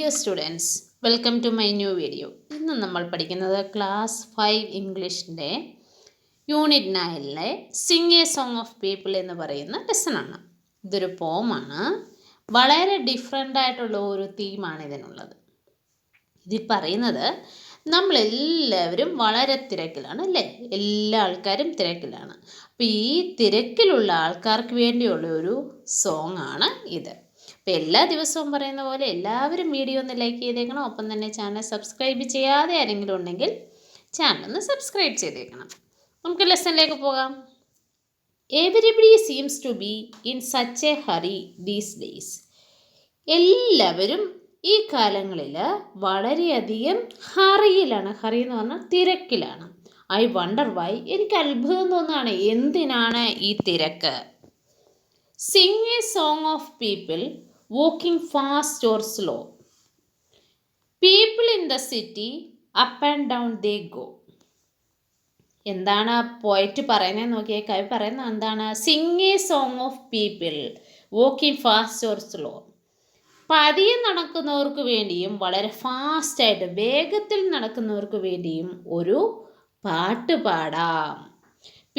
Dear students, welcome to my new video. ഇന്ന് നമ്മൾ പഠിക്കുന്നത് ക്ലാസ് 5 ഇംഗ്ലീഷിൻ്റെ യൂണിറ്റ് 9ലെ sing a song of people എന്ന് പറയുന്ന ലെസണാണ്. ഇതൊരു പോമാണ്. വളരെ ഡിഫറെൻ്റ് ആയിട്ടുള്ള ഒരു തീമാണ് ഇതിനുള്ളത്. ഇതിൽ പറയുന്നത് നമ്മളെല്ലാവരും വളരെ തിരക്കിലാണ് അല്ലേ? എല്ലാ ആൾക്കാരും തിരക്കിലാണ്. അപ്പോൾ ഈ തിരക്കിലുള്ള ആൾക്കാർക്ക് വേണ്ടിയുള്ള ഒരു സോങ് ആണ് ഇത്. അപ്പോൾ എല്ലാ ദിവസവും പറയുന്ന പോലെ എല്ലാവരും വീഡിയോ ഒന്ന് ലൈക്ക് ചെയ്തേക്കണം. ഒപ്പം തന്നെ ചാനൽ സബ്സ്ക്രൈബ് ചെയ്യാതെ ആരെങ്കിലും ഉണ്ടെങ്കിൽ ചാനൽ ഒന്ന് സബ്സ്ക്രൈബ് ചെയ്തേക്കണം. നമുക്ക് ലെസണിലേക്ക് പോകാം. Everybody seems to be in such a hurry these days. എല്ലാവരും ഈ കാലങ്ങളിൽ വളരെയധികം ഹറിയിലാണ്. ഹറി എന്ന് പറഞ്ഞാൽ തിരക്കിലാണ്. I wonder why. എനിക്ക് അത്ഭുതം തോന്നുകയാണ്, എന്തിനാണ് ഈ തിരക്ക്? Sing a song of people walking fast or slow. People in the city, up and down they go. എന്താണ് പോയിട്ട് പറയുന്നത് നോക്കിയേ. കവി പറയുന്നത് എന്താണ്? Singh a song of people walking fast or slow. പതിയെ നടക്കുന്നവർക്ക് വേണ്ടിയും വളരെ ഫാസ്റ്റായിട്ട് വേഗത്തിൽ നടക്കുന്നവർക്ക് വേണ്ടിയും ഒരു പാട്ട് പാടാം.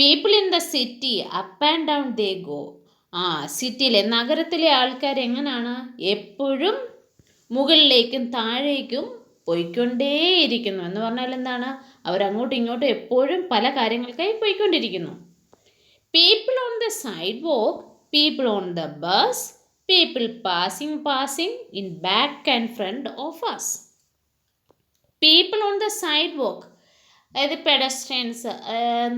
People in the city, up and down they go. സിറ്റിയിലെ നഗരത്തിലെ ആൾക്കാർ എങ്ങനെയാണ്? എപ്പോഴും മുകളിലേക്കും താഴേക്കും പോയിക്കൊണ്ടേയിരിക്കുന്നു. എന്ന് പറഞ്ഞാൽ എന്താണ്? അവരങ്ങോട്ടും ഇങ്ങോട്ടും എപ്പോഴും പല കാര്യങ്ങൾക്കായി പോയിക്കൊണ്ടിരിക്കുന്നു. People on the sidewalk, people on the bus, people passing in back and front of us. People on the sidewalk, അതായത് പെഡസ്ട്രിയൻസ്,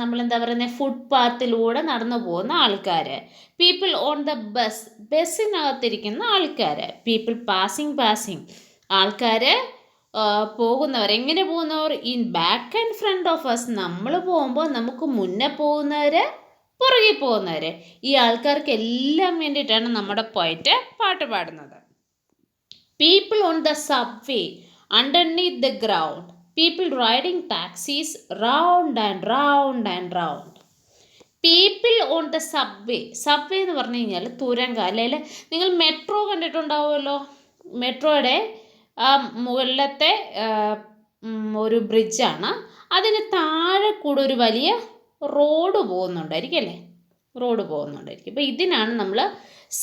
നമ്മളെന്താ പറയുന്നത്, ഫുട്പാത്തിലൂടെ നടന്നു പോകുന്ന ആൾക്കാർ. പീപ്പിൾ ഓൺ ദ ബസ്, ബസ്സിനകത്തിരിക്കുന്ന ആൾക്കാർ. പീപ്പിൾ പാസിംഗ് ആൾക്കാർ പോകുന്നവർ. എങ്ങനെ പോകുന്നവർ? In back and front of us. നമ്മൾ പോകുമ്പോൾ നമുക്ക് മുന്നേ പോകുന്നവർ, പുറകെ പോകുന്നവർ. ഈ ആൾക്കാർക്ക് എല്ലാം വേണ്ടിയിട്ടാണ് നമ്മുടെ പോയിട്ട് പാട്ട് പാടുന്നത്. People on the subway, underneath the ground. People riding taxis round and round and round. People on the subway. Subway എന്ന് പറഞ്ഞു കഴിഞ്ഞാൽ തുരങ്ക, അല്ലെങ്കിൽ നിങ്ങൾ മെട്രോ കണ്ടിട്ടുണ്ടാവുമല്ലോ. മെട്രോയുടെ മുകളിലത്തെ ഒരു ബ്രിഡ്ജാണ്. അതിന് താഴെ കൂടെ ഒരു വലിയ റോഡ് പോകുന്നുണ്ടായിരിക്കും അല്ലേ? റോഡ് പോകുന്നുണ്ടായിരിക്കും. അപ്പോൾ ഇതിനാണ് നമ്മൾ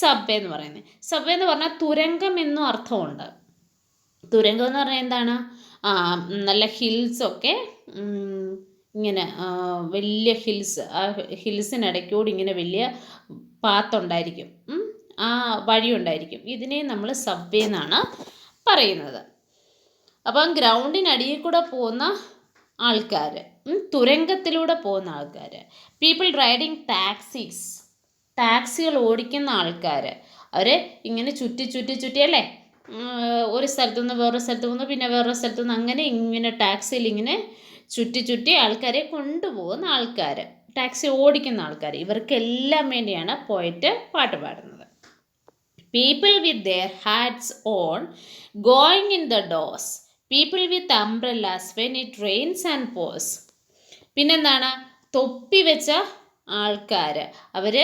സബ്വേ എന്ന് പറയുന്നത്. സബ്വേ എന്ന് പറഞ്ഞാൽ തുരങ്കം എന്നും അർത്ഥമുണ്ട്. തുരങ്കം എന്ന് പറഞ്ഞാൽ എന്താണ്? നല്ല ഹിൽസൊക്കെ ഇങ്ങനെ വലിയ ഹിൽസ്, ആ ഹിൽസിനിടയ്ക്കൂടി ഇങ്ങനെ വലിയ പാത്തുണ്ടായിരിക്കും, ആ വഴി ഉണ്ടായിരിക്കും. ഇതിനെ നമ്മൾ സബ്വേ എന്നാണ് പറയുന്നത്. അപ്പം ഗ്രൗണ്ടിനടിയിൽ കൂടെ പോകുന്ന ആൾക്കാർ, തുരങ്കത്തിലൂടെ പോകുന്ന ആൾക്കാർ. പീപ്പിൾ റൈഡിങ് ടാക്സീസ്, ടാക്സികൾ ഓടിക്കുന്ന ആൾക്കാർ. അവർ ഇങ്ങനെ ചുറ്റി അല്ലേ, ഒരു സ്ഥലത്തു നിന്ന് വേറൊരു സ്ഥലത്ത് പോകുന്നു, പിന്നെ വേറൊരു സ്ഥലത്തു നിന്ന്, അങ്ങനെ ഇങ്ങനെ ടാക്സിയിൽ ഇങ്ങനെ ചുറ്റി ആൾക്കാരെ കൊണ്ടുപോകുന്ന ആൾക്കാർ, ടാക്സി ഓടിക്കുന്ന ആൾക്കാർ. ഇവർക്കെല്ലാം വേണ്ടിയാണ് പോയിട്ട് പാട്ട് പാടുന്നത്. People with their hats on going in the doors. People with umbrellas when it rains and pours. പിന്നെന്താണ്? തൊപ്പി വെച്ച ആൾക്കാർ, അവർ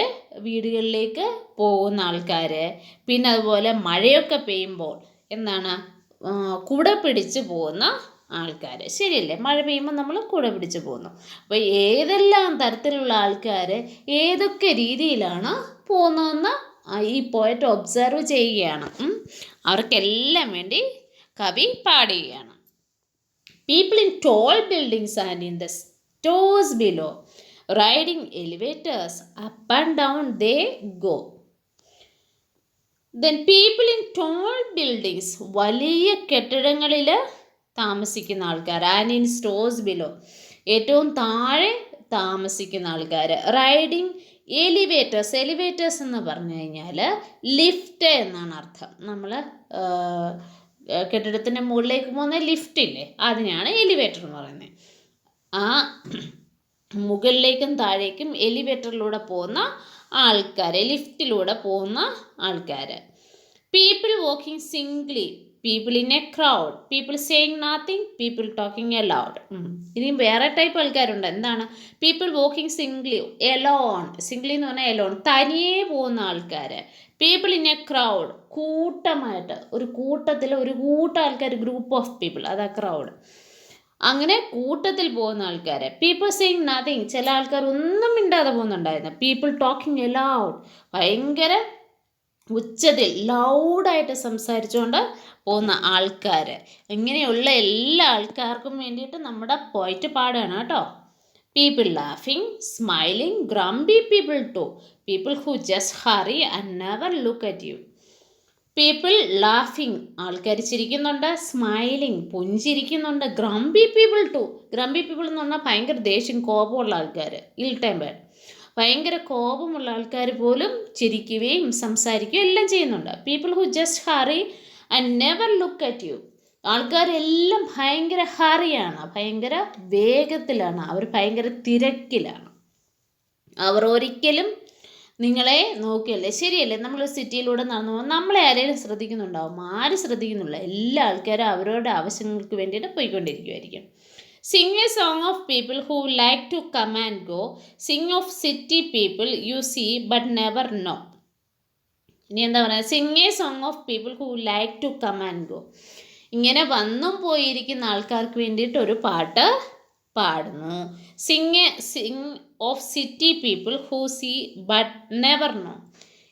വീടുകളിലേക്ക് പോകുന്ന ആൾക്കാർ. പിന്നെ അതുപോലെ മഴയൊക്കെ പെയ്യുമ്പോൾ എന്താണ്, കുട പിടിച്ച് പോകുന്ന ആൾക്കാർ. ശരിയല്ലേ? മഴ പെയ്യുമ്പോൾ നമ്മൾ കുട പിടിച്ച് പോകുന്നു. അപ്പോൾ ഏതെല്ലാം തരത്തിലുള്ള ആൾക്കാർ ഏതൊക്കെ രീതിയിലാണ് പോകുന്നതെന്ന് ഈ പോയിട്ട് ഒബ്സർവ് ചെയ്യുകയാണ്. അവർക്കെല്ലാം വേണ്ടി കവി പാടുകയാണ്. People in tall buildings and in the stores below, riding elevators, up and down they go. Then people in tall buildings, വലിയ കെട്ടിടങ്ങളിൽ താമസിക്കുന്ന ആൾക്കാർ. ആൻഡ് ഇൻ സ്റ്റോഴ്സ് ബിലോ, ഏറ്റവും താഴെ താമസിക്കുന്ന ആൾക്കാർ. റൈഡിങ് എലിവേറ്റേഴ്സ്, എലിവേറ്റേഴ്സ് എന്ന് പറഞ്ഞു കഴിഞ്ഞാൽ ലിഫ്റ്റ് എന്നാണ് അർത്ഥം. നമ്മൾ കെട്ടിടത്തിൻ്റെ മുകളിലേക്ക് പോകുന്ന ലിഫ്റ്റ് ഇല്ലേ, അതിനാണ് എലിവേറ്റർ എന്ന് പറയുന്നത്. ആ മുകളിലേക്കും താഴേക്കും എലിവേറ്ററിലൂടെ പോകുന്ന ആൾക്കാർ, ലിഫ്റ്റിലൂടെ പോകുന്ന ആൾക്കാർ. People walking singly, people in a crowd, people saying nothing, people talking aloud. ഇനിയും വേറെ ടൈപ്പ് ആൾക്കാരുണ്ട്. എന്താണ്? People walking singly, alone. Singly എന്ന് പറഞ്ഞാൽ എലോൺ, തനിയെ പോകുന്ന ആൾക്കാർ. പീപ്പിൾ ഇൻ എ ക്രൗഡ്, കൂട്ടമായിട്ട്, ഒരു കൂട്ടത്തിൽ ഒരു കൂട്ടം ആൾക്കാർ, ഗ്രൂപ്പ് ഓഫ് പീപ്പിൾ, അതാ ക്രൗഡ്. അങ്ങനെ കൂട്ടത്തിൽ പോകുന്ന ആൾക്കാർ. പീപ്പിൾ സെയിങ് നത്തിങ്, ചില ആൾക്കാർ ഒന്നും മിണ്ടാതെ പോകുന്നുണ്ടായിരുന്നു. പീപ്പിൾ ടോക്കിംഗ് എലൗഡ്, ഭയങ്കര ഉച്ചത്തിൽ ലൗഡായിട്ട് സംസാരിച്ചുകൊണ്ട് പോകുന്ന ആൾക്കാർ. ഇങ്ങനെയുള്ള എല്ലാ ആൾക്കാർക്കും വേണ്ടിയിട്ട് നമ്മുടെ പോയിട്ട് പാടാണ് കേട്ടോ. പീപ്പിൾ ലാഫിങ്, smiling, grumpy people too, people who just hurry and never look at you. People ലാഫിങ്, ആൾക്കാർ ചിരിക്കുന്നുണ്ട്. സ്മൈലിംഗ്, പുഞ്ചിരിക്കുന്നുണ്ട്. Grumpy people too, grumpy people എന്ന് പറഞ്ഞാൽ ഭയങ്കര ദേഷ്യം, കോപമുള്ള ആൾക്കാർ, ഇൽ ടെമ്പേർഡ്, ഭയങ്കര കോപമുള്ള ആൾക്കാർ പോലും ചിരിക്കുകയും സംസാരിക്കുകയും എല്ലാം ചെയ്യുന്നുണ്ട്. People who just hurry and never look at you, ആൾക്കാരെല്ലാം ഭയങ്കര ഹറിയാണ്, ഭയങ്കര വേഗത്തിലാണ്, അവർ ഭയങ്കര തിരക്കിലാണ്, അവർ ഒരിക്കലും നിങ്ങളെ നോക്കിയല്ലേ. ശരിയല്ലേ? നമ്മൾ സിറ്റിയിലൂടെ നടന്നു പോകുമ്പോൾ നമ്മളെ ആരെങ്കിലും ശ്രദ്ധിക്കുന്നുണ്ടാവും? ആരും ശ്രദ്ധിക്കുന്നില്ല. എല്ലാ ആൾക്കാരും അവരവരുടെ ആവശ്യങ്ങൾക്ക് വേണ്ടിയിട്ട് പോയിക്കൊണ്ടിരിക്കുമായിരിക്കും. Sing a song of people who like to come and go, sing of city people you see but never know. ഇനി എന്താ പറയുക? Sing a song of people who like to come and go, ഇങ്ങനെ വന്നും പോയിരിക്കുന്ന ആൾക്കാർക്ക് വേണ്ടിയിട്ട് ഒരു പാട്ട് പാടുന്നു. Sing of city people who see but never know,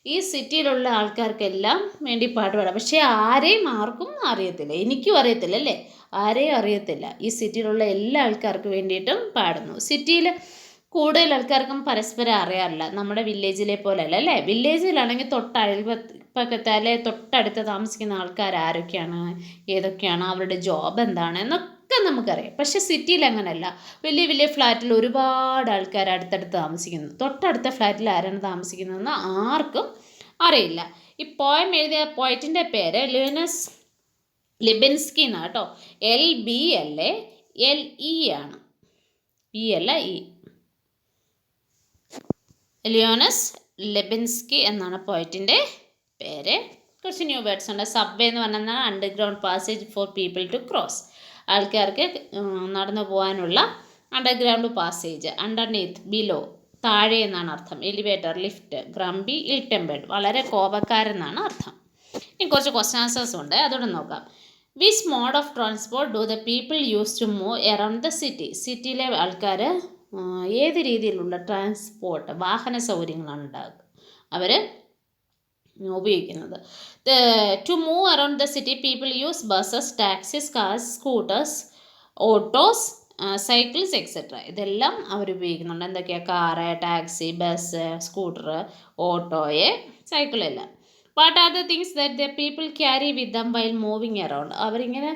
ഈ സിറ്റിയിലുള്ള ആൾക്കാർക്കെല്ലാം വേണ്ടി പാട്ട് പാടാം. പക്ഷേ ആർക്കും അറിയത്തില്ല. എനിക്കും അറിയത്തില്ല, അല്ലേ? ആരെയും അറിയത്തില്ല. ഈ സിറ്റിയിലുള്ള എല്ലാ ആൾക്കാർക്ക് വേണ്ടിയിട്ടും പാടുന്നു. സിറ്റിയിൽ കൂടുതൽ ആൾക്കാർക്കും പരസ്പരം അറിയാറില്ല, നമ്മുടെ വില്ലേജിലെ പോലെ അല്ല, അല്ലേ? വില്ലേജിലാണെങ്കിൽ അയൽപക്കത്തെ അല്ലെ തൊട്ടടുത്ത് താമസിക്കുന്ന ആൾക്കാർ ആരൊക്കെയാണ്, ഏതൊക്കെയാണ്, അവരുടെ ജോബ് എന്താണ് എന്നൊക്കെ നമുക്കറിയാം. പക്ഷേ സിറ്റിയിൽ അങ്ങനെയല്ല. വലിയ വലിയ ഫ്ലാറ്റിൽ ഒരുപാട് ആൾക്കാർ അടുത്തടുത്ത് താമസിക്കുന്നു. തൊട്ടടുത്ത ഫ്ലാറ്റിൽ ആരാണ് താമസിക്കുന്നതെന്ന് ആർക്കും അറിയില്ല. ഈ പോയം എഴുതിയ പോയറ്റിൻ്റെ പേര് ലിബിൻസ്കി എന്നാണ് കേട്ടോ. LBLALE ആണ്, ഇ അല്ല ഇ. ലിയോനസ് ലെബിൻസ്കി എന്നാണ് പോയറ്റിൻ്റെ പേര്. കുറച്ച് ന്യൂ വേർഡ്സ് ഉണ്ട്. സബ്വേ എന്ന് പറഞ്ഞാൽ underground passage for people to cross, ആൾക്കാർക്ക് നടന്നു പോകാനുള്ള അണ്ടർഗ്രൗണ്ട് പാസേജ്. അണ്ടർനീത്ത്, ബിലോ, താഴെ എന്നാണ് അർത്ഥം. Elevator, lift. ഗ്രംബി, ഇൽ ടെമ്പേർഡ്, വളരെ കോപക്കാരെന്നാണ് അർത്ഥം. ഇനി കുറച്ച് ക്വസ്റ്റ്യൻ ആൻസേഴ്സ് ഉണ്ട്, അതോടെ നോക്കാം. Which mode of transport do the people use to move around the city, സിറ്റിയിലെ ആൾക്കാർ ഏത് രീതിയിലുള്ള ട്രാൻസ്പോർട്ട്, വാഹന സൗകര്യങ്ങളാണ് ഉണ്ടാകുക അവർ ഉപയോഗിക്കുന്നത്? To move around the city people use buses, taxis, cars, scooters, autos, cycles etcetera. ഇതെല്ലാം അവർ ഉപയോഗിക്കുന്നുണ്ട്. എന്തൊക്കെയാണ്? കാറ്, ടാക്സി, ബസ്, സ്കൂട്ടർ, ഓട്ടോയെ, സൈക്കിളെല്ലാം. What are the things that the people carry with them while moving around, അവരിങ്ങനെ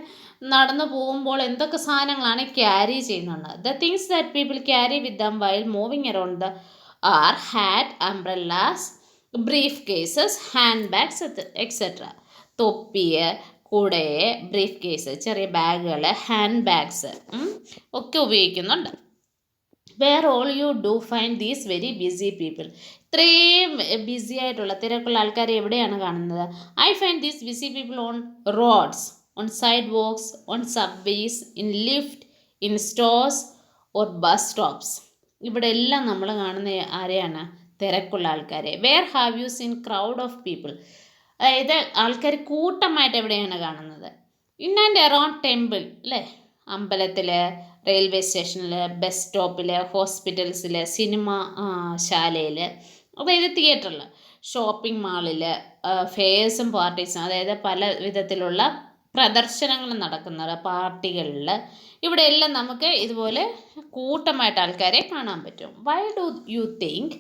നടന്നു പോകുമ്പോൾ എന്തൊക്കെ സാധനങ്ങളാണ് ക്യാരി ചെയ്യുന്നുണ്ട്? The things that people carry with them while moving around are hat, umbrellas, briefcases, handbags etcetera. തൊപ്പിയെ, കുടയെ, brief case, ചെറിയ ബാഗുകൾ, ഹാൻഡ് ബാഗ്സ് ഒക്കെ ഉപയോഗിക്കുന്നുണ്ട്. Where all you do find these very busy people, ഇത്രയും busy ആയിട്ടുള്ള തിരക്കുള്ള ആൾക്കാരെ എവിടെയാണ് കാണുന്നത്? I find these busy people on roads, on sidewalks, on subways, in lift, in stores or bus stops. ഇവിടെ എല്ലാം നമ്മൾ കാണുന്ന ആരെയാണ്? തിരക്കുള്ള ആൾക്കാരെ. Where have you seen crowd of people, അതായത് ആൾക്കാർ കൂട്ടമായിട്ട് എവിടെയാണ് കാണുന്നത്? ഇൻ ആൻഡ് അറൗണ്ട് ടെമ്പിൾ, അല്ലേ? അമ്പലത്തിൽ, റെയിൽവേ സ്റ്റേഷനിൽ, ബസ് സ്റ്റോപ്പിൽ, ഹോസ്പിറ്റൽസിൽ, സിനിമ ശാലയിൽ, അതായത് തിയേറ്ററിൽ, ഷോപ്പിംഗ് മാളിൽ, ഫെയർസും പാർട്ടീസും, അതായത് പല വിധത്തിലുള്ള പ്രദർശനങ്ങൾ നടക്കുന്നത്, പാർട്ടികളിൽ, ഇവിടെയെല്ലാം നമുക്ക് ഇതുപോലെ കൂട്ടമായിട്ട് ആൾക്കാരെ കാണാൻ പറ്റും. Why do you think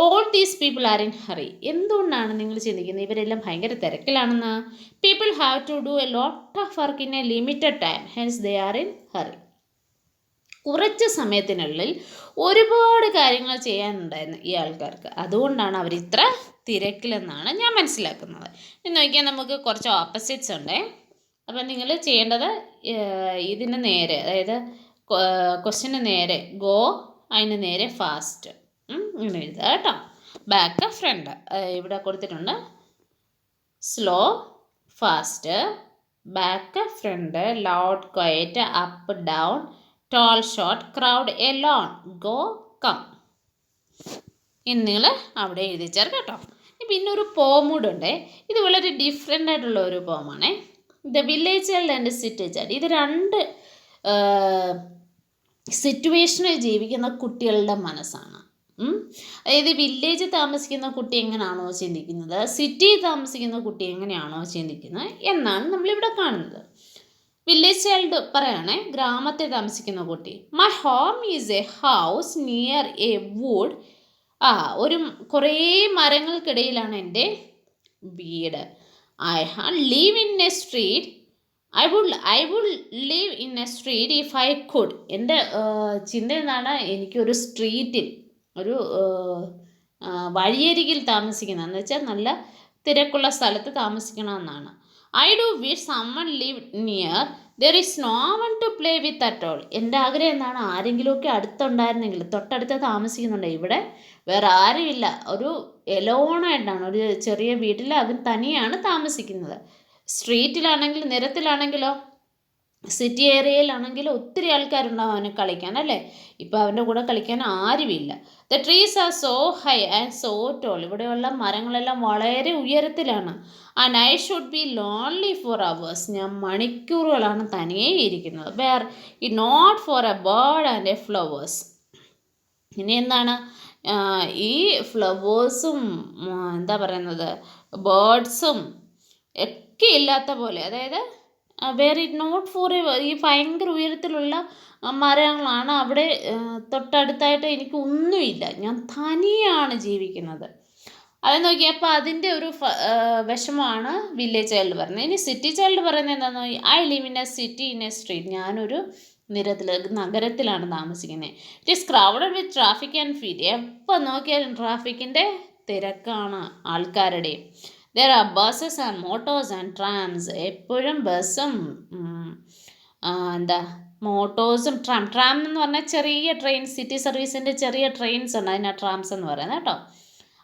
all these people are in hurry, എന്തുകൊണ്ടാണ് നിങ്ങൾ ചിന്തിക്കുന്നത് ഇവരെല്ലാം ഭയങ്കര തിരക്കിലാണെന്ന്? People have to do a lot of work in a limited time, hence they are in hurry. കുറച്ച് സമയത്തിനുള്ളിൽ ഒരുപാട് കാര്യങ്ങൾ ചെയ്യാനുണ്ടായിരുന്നു ഈ ആൾക്കാർക്ക്, അതുകൊണ്ടാണ് അവർ ഇത്ര തിരക്കിലെന്നാണ് ഞാൻ മനസ്സിലാക്കുന്നത്. ഇന്ന് നോക്കിയാൽ നമുക്ക് കുറച്ച് ഓപ്പോസിറ്റ്സ് ഉണ്ട്. അപ്പം നിങ്ങൾ ചെയ്യേണ്ടത് ഇതിന് നേരെ, അതായത് ക്വസ്റ്റ്യന് നേരെ ഗോ, അതിന് നേരെ ഫാസ്റ്റ് ഇങ്ങനെ എഴുതുക കേട്ടോ. ബാക്ക്, ഫ്രണ്ട് ഇവിടെ കൊടുത്തിട്ടുണ്ട്. Slow, fast, back front, loud quiet, up down, tall short, crowd, alone, go, come. ഇനി നിങ്ങൾ അവിടെ എഴുതി ചേർക്കാം കേട്ടോ. പിന്നെ ഒരു പോം കൂടെ ഉണ്ട്. ഇത് വളരെ ഡിഫറെൻ്റ് ആയിട്ടുള്ള ഒരു പോമാണേ. The village child and city child. ഇത് രണ്ട് സിറ്റുവേഷനിൽ ജീവിക്കുന്ന കുട്ടികളുടെ മനസ്സാണ്. അതായത് വില്ലേജിൽ താമസിക്കുന്ന കുട്ടി എങ്ങനെയാണോ ചിന്തിക്കുന്നത്, സിറ്റിയിൽ താമസിക്കുന്ന കുട്ടി എങ്ങനെയാണോ ചിന്തിക്കുന്നത് എന്നാണ് നമ്മളിവിടെ കാണുന്നത്. വില്ലേജ് ചൈൽഡ് പറയുകയാണേ, ഗ്രാമത്തിൽ താമസിക്കുന്ന കുട്ടി. My home is a house near a wood. ഒരു കുറേ മരങ്ങൾക്കിടയിലാണ് എൻ്റെ വീട്. I live in a street. I would live in a street if I could. എൻ്റെ ചിന്ത എന്താണ്, എനിക്കൊരു സ്ട്രീറ്റിൽ, ഒരു വഴിയരികിൽ താമസിക്കണം എന്ന് വെച്ചാൽ നല്ല തിരക്കുള്ള സ്ഥലത്ത് താമസിക്കണമെന്നാണ്. I do wish someone live near there is no one to play with at all. എൻ്റെ ആഗ്രഹം എന്താണ്, ആരെങ്കിലുമൊക്കെ അടുത്തുണ്ടായിരുന്നെങ്കിൽ. തൊട്ടടുത്ത് താമസിക്കുന്നുണ്ട്, ഇവിടെ വേറെ ആരുമില്ല, ഒരു എലോണായിട്ടാണ്, ഒരു ചെറിയ വീട്ടിൽ അവൻ തനിയാണ് താമസിക്കുന്നത്. സ്ട്രീറ്റിലാണെങ്കിൽ, നിരത്തിലാണെങ്കിലോ, സിറ്റി ഏരിയയിലാണെങ്കിലും ഒത്തിരി ആൾക്കാരുണ്ടാവും അവന് കളിക്കാൻ അല്ലേ. ഇപ്പോൾ അവൻ്റെ കൂടെ കളിക്കാൻ ആരുമില്ല. The trees are so high and so tall. ഇവിടെയുള്ള മരങ്ങളെല്ലാം വളരെ ഉയരത്തിലാണ്. And I should be lonely for hours. ഞാൻ മണിക്കൂറുകളാണ് തനിയെ ഇരിക്കുന്നത്. Were it not for a bird and a flowers. ഇനി എന്താണ്, ഈ ഫ്ലവേഴ്സും എന്താ പറയുന്നത്, ബേർഡ്സും ഒക്കെ ഇല്ലാത്ത പോലെ, അതായത് വേർ ഇറ്റ് നോട്ട് ഫോർ ഈ ഭയങ്കര ഉയരത്തിലുള്ള മരങ്ങളാണ് അവിടെ തൊട്ടടുത്തായിട്ട് എനിക്ക് ഒന്നുമില്ല, ഞാൻ തനിയാണ് ജീവിക്കുന്നത്. അത് നോക്കി. അപ്പോൾ അതിൻ്റെ ഒരു വിഷമമാണ് വില്ലേജ് ചൈൽഡ് പറയുന്നത്. ഇനി സിറ്റി ചൈൽഡ് പറയുന്നത് എന്താണെന്ന് നോക്കി. I live in A city in a street. ഞാനൊരു നഗരത്തിലാണ് താമസിക്കുന്നത്. It is crowded with traffic and feet. എപ്പോൾ നോക്കിയാലും ട്രാഫിക്കിൻ്റെ തിരക്കാണ്, ആൾക്കാരുടെയും. There are buses and Motors and trams. എപ്പോഴും ബസ്സും മോട്ടോഴ്സും ട്രാം എന്ന് പറഞ്ഞാൽ ചെറിയ ട്രെയിൻ, സിറ്റി സർവീസിൻ്റെ ചെറിയ ട്രെയിൻസ് ഉണ്ട്, അതിനാണ് ട്രാംസ് എന്ന് പറയുന്നത് കേട്ടോ.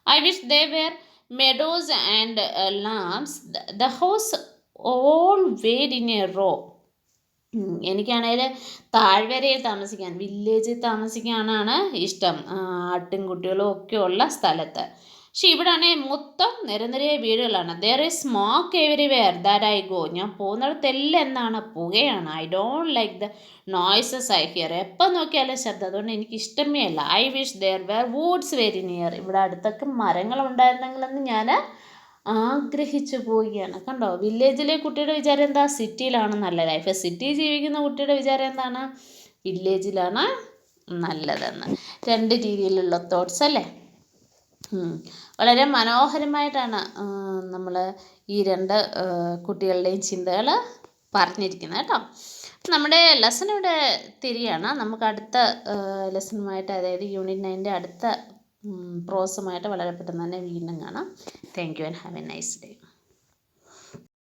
I wish they were meadows and lambs. The house all wade in a row. എനിക്കാണെങ്കിൽ താഴ്വരയിൽ താമസിക്കാൻ, വില്ലേജിൽ താമസിക്കാനാണ് ഇഷ്ടം, ആട്ടിൻകുട്ടികളും ഒക്കെ ഉള്ള സ്ഥലത്ത്. പക്ഷെ ഇവിടെ ആണെങ്കിൽ മൊത്തം നിരനിരയായ വീടുകളാണ്. There is smoke everywhere that I go. ഞാൻ പോകുന്നിടത്തെല്ലാം എന്താണ്, പുകയാണ്. I don't like the noises I hear. എപ്പോൾ നോക്കിയാലും ശബ്ദം, അതുകൊണ്ട് എനിക്ക് ഇഷ്ടമേ അല്ല. I wish there were woods very near. ഇവിടെ അടുത്തൊക്കെ മരങ്ങളുണ്ടായിരുന്നെങ്കിലെന്ന് ഞാൻ ആഗ്രഹിച്ചു പോവുകയാണ്. കണ്ടോ, വില്ലേജിലെ കുട്ടിയുടെ വിചാരം എന്താ, സിറ്റിയിലാണ് നല്ല ലൈഫ്. സിറ്റി ജീവിക്കുന്ന കുട്ടിയുടെ വിചാരം എന്താണ്, വില്ലേജിലാണ് നല്ലതെന്ന്. രണ്ട് രീതിയിലുള്ള തോട്ട്സ് അല്ലേ. വളരെ മനോഹരമായിട്ടാണ് നമ്മൾ ഈ രണ്ട് കുട്ടികളുടെയും ചിന്തകൾ പറഞ്ഞിരിക്കുന്നത് കേട്ടോ. നമ്മുടെ ലെസൺ ഇവിടെ തിരിയാണ്. നമുക്ക് അടുത്ത ലെസണുമായിട്ട്, അതായത് യൂണിറ്റ് 9ൻ്റെ അടുത്ത പ്രോസുമായിട്ട് വളരെ പെട്ടെന്ന് തന്നെ വീണ്ടും കാണാം. Thank you and have A nice day.